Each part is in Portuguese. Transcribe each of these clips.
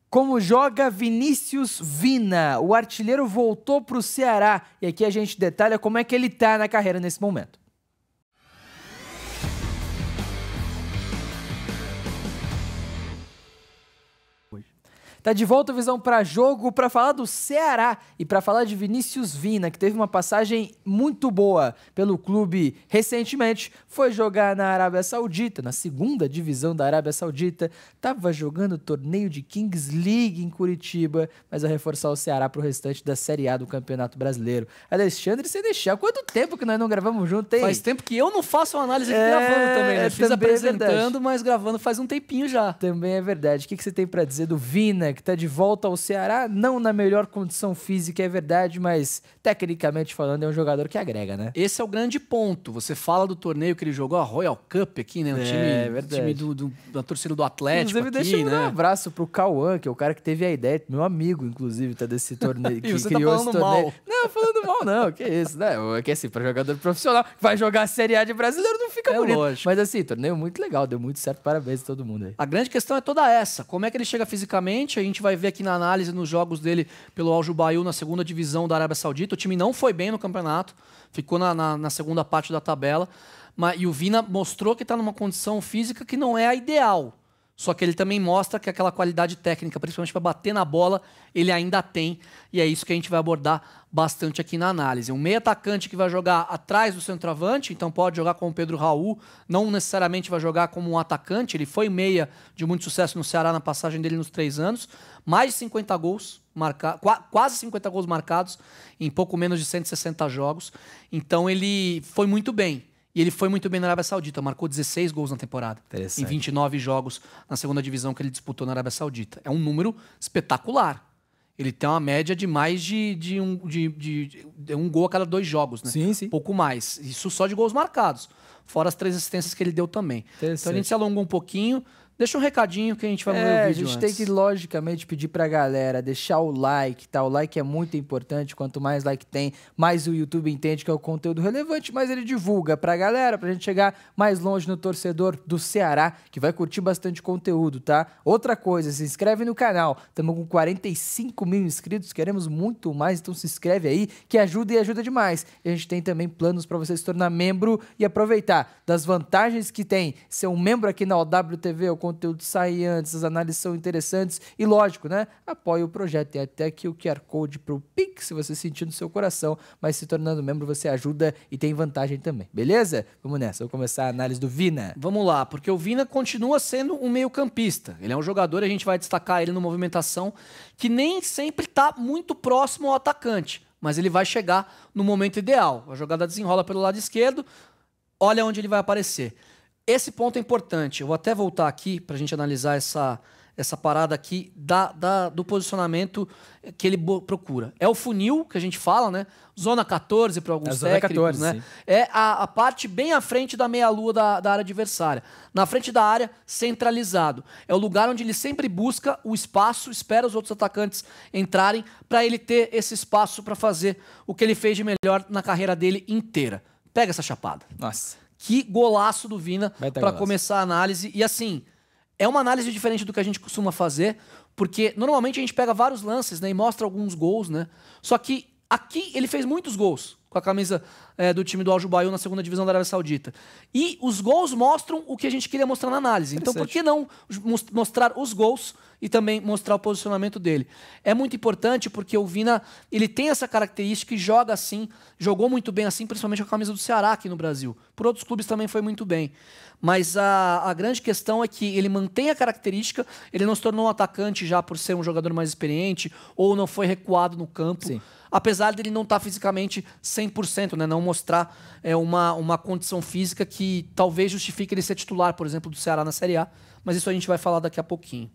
Como joga Vinícius Vina? O artilheiro voltou para o Ceará e aqui a gente detalha como é que ele tá na carreira nesse momento. Tá de volta o Visão para Jogo para falar do Ceará e para falar de Vinícius Vina, que teve uma passagem muito boa pelo clube recentemente. Foi jogar na Arábia Saudita, na segunda divisão da Arábia Saudita. Tava jogando o torneio de Kings League em Curitiba, mas vai reforçar o Ceará para o restante da Série A do Campeonato Brasileiro. Alexandre, sem deixar, quanto tempo que nós não gravamos junto, hein? Faz tempo que eu não faço uma análise aqui gravando também, né? Fiz apresentando, mas gravando faz um tempinho já. Também é verdade. O que você tem para dizer do Vina, que tá de volta ao Ceará, não na melhor condição física, é verdade, mas tecnicamente falando é um jogador que agrega, né? Esse é o grande ponto. Você fala do torneio que ele jogou, a Royal Cup aqui, né? O time da torcida do Atlético. Inclusive, aqui, deixa né? um abraço pro Cauã, que é o cara que teve a ideia, meu amigo, inclusive, tá desse torneio. Que você criou tá falando esse torneio. mal. Não, falando mal não, que isso, né? É que assim, pra jogador profissional, vai jogar a Série A de brasileiro, não fica bonito. Lógico. Mas assim, torneio muito legal, deu muito certo, parabéns a todo mundo aí. A grande questão é toda essa. Como é que ele chega fisicamente? A gente vai ver aqui na análise nos jogos dele pelo Al Jubail na segunda divisão da Arábia Saudita. O time não foi bem no campeonato, ficou na segunda parte da tabela. E o Vina mostrou que está numa condição física que não é a ideal. Só que ele também mostra que aquela qualidade técnica, principalmente para bater na bola, ele ainda tem. E é isso que a gente vai abordar bastante aqui na análise. Um meio atacante que vai jogar atrás do centroavante, então pode jogar como o Pedro Raul, não necessariamente vai jogar como um atacante. Ele foi meia de muito sucesso no Ceará na passagem dele nos 3 anos. Mais de 50 gols marcados, quase 50 gols marcados em pouco menos de 160 jogos. Então ele foi muito bem. E ele foi muito bem na Arábia Saudita, marcou 16 gols na temporada, em 29 jogos na segunda divisão que ele disputou na Arábia Saudita. É um número espetacular. Ele tem uma média de mais de um gol a cada 2 jogos, né? Sim, sim. Pouco mais. Isso só de gols marcados, fora as 3 assistências que ele deu também. Então a gente se alongou um pouquinho. Deixa um recadinho que a gente vai ver o vídeo A gente antes. tem que, logicamente, pedir pra galera deixar o like, tá? O like é muito importante. Quanto mais like tem, mais o YouTube entende que é o conteúdo relevante, mais ele divulga pra galera, pra gente chegar mais longe no torcedor do Ceará, que vai curtir bastante conteúdo, tá? Outra coisa, se inscreve no canal. Estamos com 45 mil inscritos, queremos muito mais, então se inscreve aí, que ajuda e ajuda demais. E a gente tem também planos pra você se tornar membro e aproveitar das vantagens que tem ser um membro aqui na OWTV, o conteúdo sai antes, as análises são interessantes e, lógico, né? Apoie o projeto. Tem até aqui o QR Code pro Pix, se você sentir no seu coração, mas se tornando membro você ajuda e tem vantagem também, beleza? Vamos nessa, vou começar a análise do Vina. Vamos lá, porque o Vina continua sendo um meio-campista. Ele é um jogador, a gente vai destacar ele numa movimentação que nem sempre está muito próximo ao atacante, mas ele vai chegar no momento ideal. A jogada desenrola pelo lado esquerdo, olha onde ele vai aparecer. Esse ponto é importante. Eu vou até voltar aqui para a gente analisar essa parada aqui do posicionamento que ele procura. É o funil que a gente fala, né? Zona 14 para alguns técnicos, 14, né? Sim. É a parte bem à frente da meia-lua da área adversária. Na frente da área, centralizado. É o lugar onde ele sempre busca o espaço, espera os outros atacantes entrarem para ele ter esse espaço para fazer o que ele fez de melhor na carreira dele inteira. Pega essa chapada. Nossa. Que golaço do Vina para começar a análise. E assim, é uma análise diferente do que a gente costuma fazer, porque normalmente a gente pega vários lances, né, e mostra alguns gols, né? Só que aqui ele fez muitos gols com a camisa do time do Al Jubail na segunda divisão da Arábia Saudita. E os gols mostram o que a gente queria mostrar na análise. Então por que não mostrar os gols e também mostrar o posicionamento dele? É muito importante porque o Vina, ele tem essa característica e joga assim, jogou muito bem assim, principalmente com a camisa do Ceará aqui no Brasil. Por outros clubes também foi muito bem. Mas a grande questão é que ele mantém a característica, ele não se tornou um atacante já por ser um jogador mais experiente ou não foi recuado no campo. Sim. Apesar dele não estar fisicamente 100%, né? Não mostrar uma condição física que talvez justifique ele ser titular, por exemplo, do Ceará na Série A. Mas isso a gente vai falar daqui a pouquinho.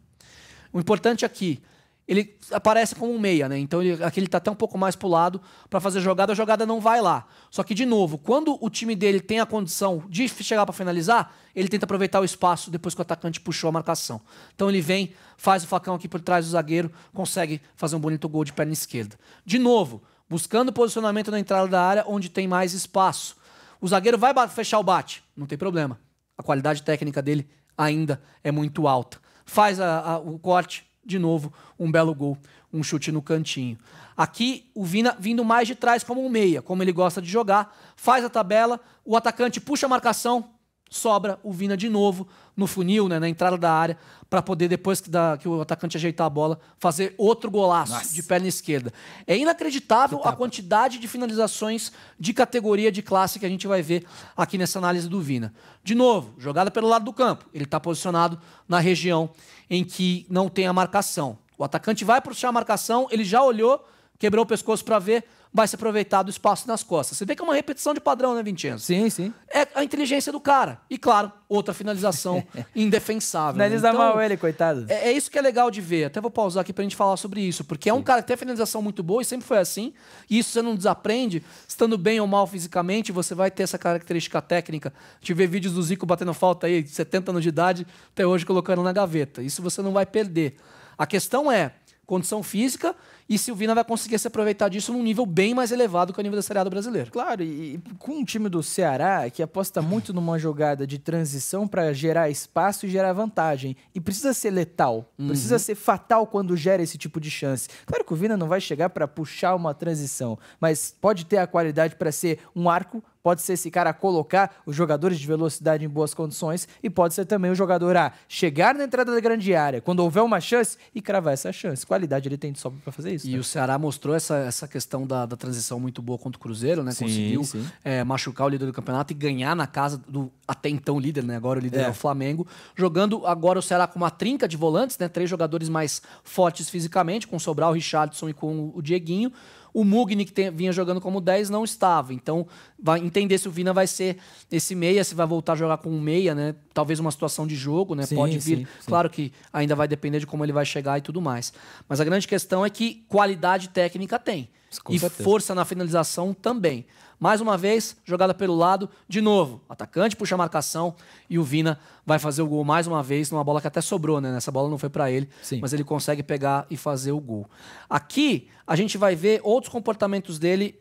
O importante aqui, ele aparece como um meia, né? Então aqui ele está até um pouco mais pro lado para fazer a jogada não vai lá. Só que, de novo, quando o time dele tem a condição de chegar para finalizar, ele tenta aproveitar o espaço depois que o atacante puxou a marcação. Então ele vem, faz o facão aqui por trás do zagueiro, consegue fazer um bonito gol de perna esquerda. De novo, buscando posicionamento na entrada da área onde tem mais espaço. O zagueiro vai fechar o bate, não tem problema. A qualidade técnica dele ainda é muito alta. Faz o corte, de novo, um belo gol, um chute no cantinho. Aqui, o Vina vindo mais de trás como um meia, como ele gosta de jogar, faz a tabela, o atacante puxa a marcação, sobra o Vina de novo no funil, né, na entrada da área, para poder, depois que o atacante ajeitar a bola, fazer outro golaço de perna esquerda. É inacreditável a quantidade de finalizações de categoria, de classe que a gente vai ver aqui nessa análise do Vina. De novo, jogada pelo lado do campo. Ele está posicionado na região em que não tem a marcação. O atacante vai puxar a marcação, ele já olhou, quebrou o pescoço para ver, vai se aproveitar do espaço nas costas. Você vê que é uma repetição de padrão, né, Vincenzo? Sim, sim. É a inteligência do cara. E, claro, outra finalização indefensável. Finaliza mal ele, coitado. É isso que é legal de ver. Até vou pausar aqui pra gente falar sobre isso. Porque é um cara que tem a finalização muito boa e sempre foi assim. E isso você não desaprende. Estando bem ou mal fisicamente, você vai ter essa característica técnica. A gente vê vídeos do Zico batendo falta aí, de 70 anos de idade, até hoje colocando na gaveta. Isso você não vai perder. A questão é condição física e se o Vina vai conseguir se aproveitar disso num nível bem mais elevado que o nível da Série A do brasileiro. Claro, e com um time do Ceará que aposta muito numa jogada de transição para gerar espaço e gerar vantagem. E precisa ser letal, precisa ser fatal quando gera esse tipo de chance. Claro que o Vina não vai chegar para puxar uma transição, mas pode ter a qualidade para ser um arco, pode ser esse cara a colocar os jogadores de velocidade em boas condições e pode ser também o jogador a chegar na entrada da grande área, quando houver uma chance, e cravar essa chance. Qualidade ele tem de sobra para fazer isso. E o Ceará mostrou essa questão da transição muito boa contra o Cruzeiro, né? Sim, conseguiu sim. machucar o líder do campeonato e ganhar na casa do até então líder, né? Agora o líder é o Flamengo. Jogando agora o Ceará com uma trinca de volantes, né? 3 jogadores mais fortes fisicamente, com o Sobral, o Richarlison e com o Dieguinho. O Mugni, que vinha jogando como 10, não estava. Então, vai entender se o Vina vai ser esse meia, se vai voltar a jogar com um meia, né? Talvez uma situação de jogo, né? Sim, pode vir. sim. Claro que ainda vai depender de como ele vai chegar e tudo mais. Mas a grande questão é que qualidade técnica tem. Com e certeza. força na finalização também. Mais uma vez, jogada pelo lado, de novo, atacante puxa a marcação e o Vina vai fazer o gol mais uma vez, numa bola que até sobrou, né? Essa bola não foi para ele, Sim. mas ele consegue pegar e fazer o gol. Aqui, a gente vai ver outros comportamentos dele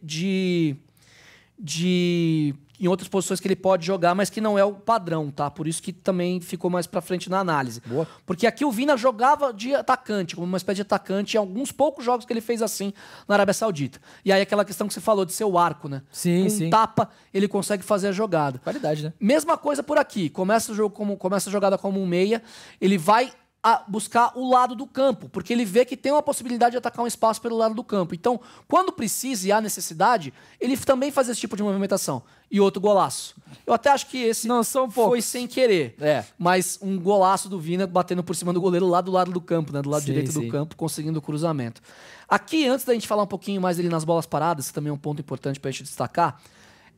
em outras posições que ele pode jogar, mas que não é o padrão, tá? Por isso que também ficou mais pra frente na análise. Boa. Porque aqui o Vina jogava de atacante, como uma espécie de atacante, em alguns poucos jogos que ele fez assim na Arábia Saudita. E aí aquela questão que você falou de ser o arco, né? Sim, Com sim. tapa, ele consegue fazer a jogada. Qualidade, né? Mesma coisa por aqui. Começa a jogada como um meia, ele vai a buscar o lado do campo, porque ele vê que tem uma possibilidade de atacar um espaço pelo lado do campo. Então, quando precisa e há necessidade, ele também faz esse tipo de movimentação. E outro golaço. Eu até acho que esse Não são foi poucos. sem querer. Mas um golaço do Vina batendo por cima do goleiro lá do lado do campo, né? Do lado Sim, direito sim. do campo, conseguindo o cruzamento. Aqui, antes da gente falar um pouquinho mais dele nas bolas paradas, que também é um ponto importante pra gente destacar,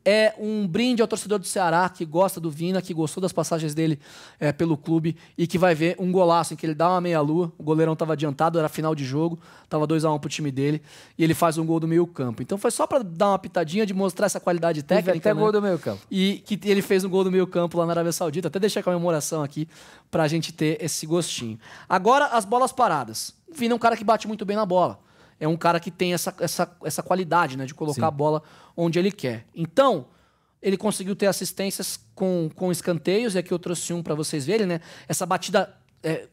é um brinde ao torcedor do Ceará que gosta do Vina, que gostou das passagens dele pelo clube e que vai ver um golaço em que ele dá uma meia-lua, o goleirão estava adiantado, era final de jogo, estava 2-1 pro time dele e ele faz um gol do meio campo. Então foi só para dar uma pitadinha de mostrar essa qualidade técnica. Teve até né? gol do meio campo. E que ele fez um gol do meio campo lá na Arábia Saudita. Até deixei a comemoração aqui pra gente ter esse gostinho. Agora, as bolas paradas. O Vina é um cara que bate muito bem na bola. É um cara que tem essa qualidade, né? De colocar Sim. a bola onde ele quer. Então, ele conseguiu ter assistências com escanteios. E aqui eu trouxe um pra vocês verem, né? Essa batida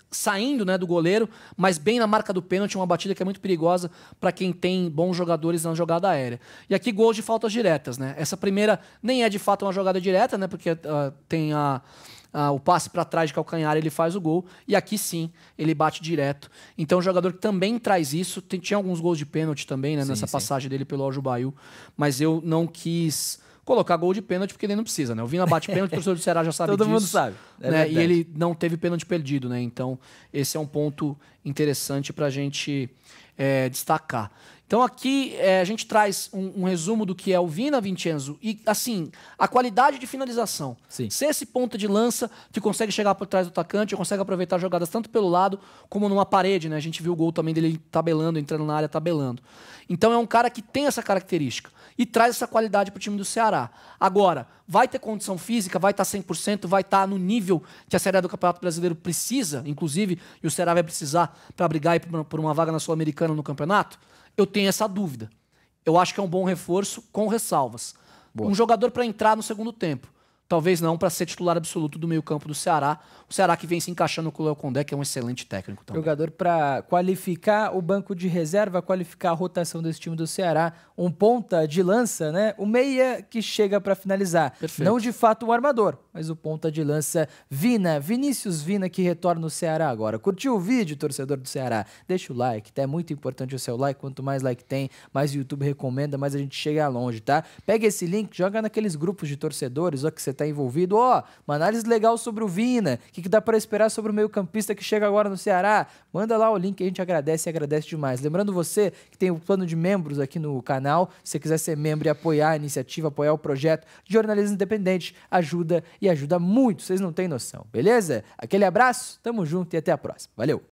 saindo, né, do goleiro, mas bem na marca do pênalti, uma batida que é muito perigosa para quem tem bons jogadores na jogada aérea. E aqui gols de faltas diretas, né? Essa primeira nem é de fato uma jogada direta, né? Porque tem o passe para trás de calcanhar, ele faz o gol. E aqui sim, ele bate direto. Então, um jogador que também traz isso. Tinha alguns gols de pênalti também, né? Sim, nessa sim. passagem dele pelo Al-Jubaiu. Mas eu não quis colocar gol de pênalti porque ele não precisa, né? O Vina bate pênalti, o torcedor do Ceará já sabe Todo disso. mundo sabe. É Né? E verdade. ele não teve pênalti perdido, né? Então, esse é um ponto interessante pra gente destacar. Então aqui a gente traz um resumo do que é o Vina, Vincenzo, e assim, a qualidade de finalização. Sim. Ser esse ponta de lança que consegue chegar por trás do atacante, consegue aproveitar jogadas tanto pelo lado como numa parede, né? A gente viu o gol também dele tabelando, entrando na área tabelando. Então é um cara que tem essa característica e traz essa qualidade pro time do Ceará. Agora, vai ter condição física, vai estar 100%, vai estar no nível que a Série A do Campeonato Brasileiro precisa, inclusive, e o Ceará vai precisar para brigar aí por uma vaga na Sul-Americana no campeonato? Eu tenho essa dúvida. Eu acho que é um bom reforço com ressalvas. Boa. Um jogador para entrar no segundo tempo. talvez não para ser titular absoluto do meio-campo do Ceará. O Ceará que vem se encaixando com o Léo Condé, que é um excelente técnico também. Jogador para qualificar o banco de reserva, qualificar a rotação desse time do Ceará, um ponta de lança, né? O meia que chega para finalizar. Perfeito. Não de fato um armador, mas o ponta de lança Vinícius Vina, que retorna no Ceará agora. Curtiu o vídeo, torcedor do Ceará? Deixa o like, tá? É muito importante o seu like. Quanto mais like tem, mais o YouTube recomenda, mais a gente chega longe, tá? Pega esse link, joga naqueles grupos de torcedores, ó, que você tá envolvido. Ó, uma análise legal sobre o Vina. O que dá para esperar sobre o meio-campista que chega agora no Ceará? Manda lá o link, a gente agradece e agradece demais. Lembrando você que tem o plano de membros aqui no canal. Se você quiser ser membro e apoiar a iniciativa, apoiar o projeto de jornalismo independente, ajuda e ajuda muito. Vocês não têm noção, beleza? Aquele abraço, tamo junto e até a próxima. Valeu!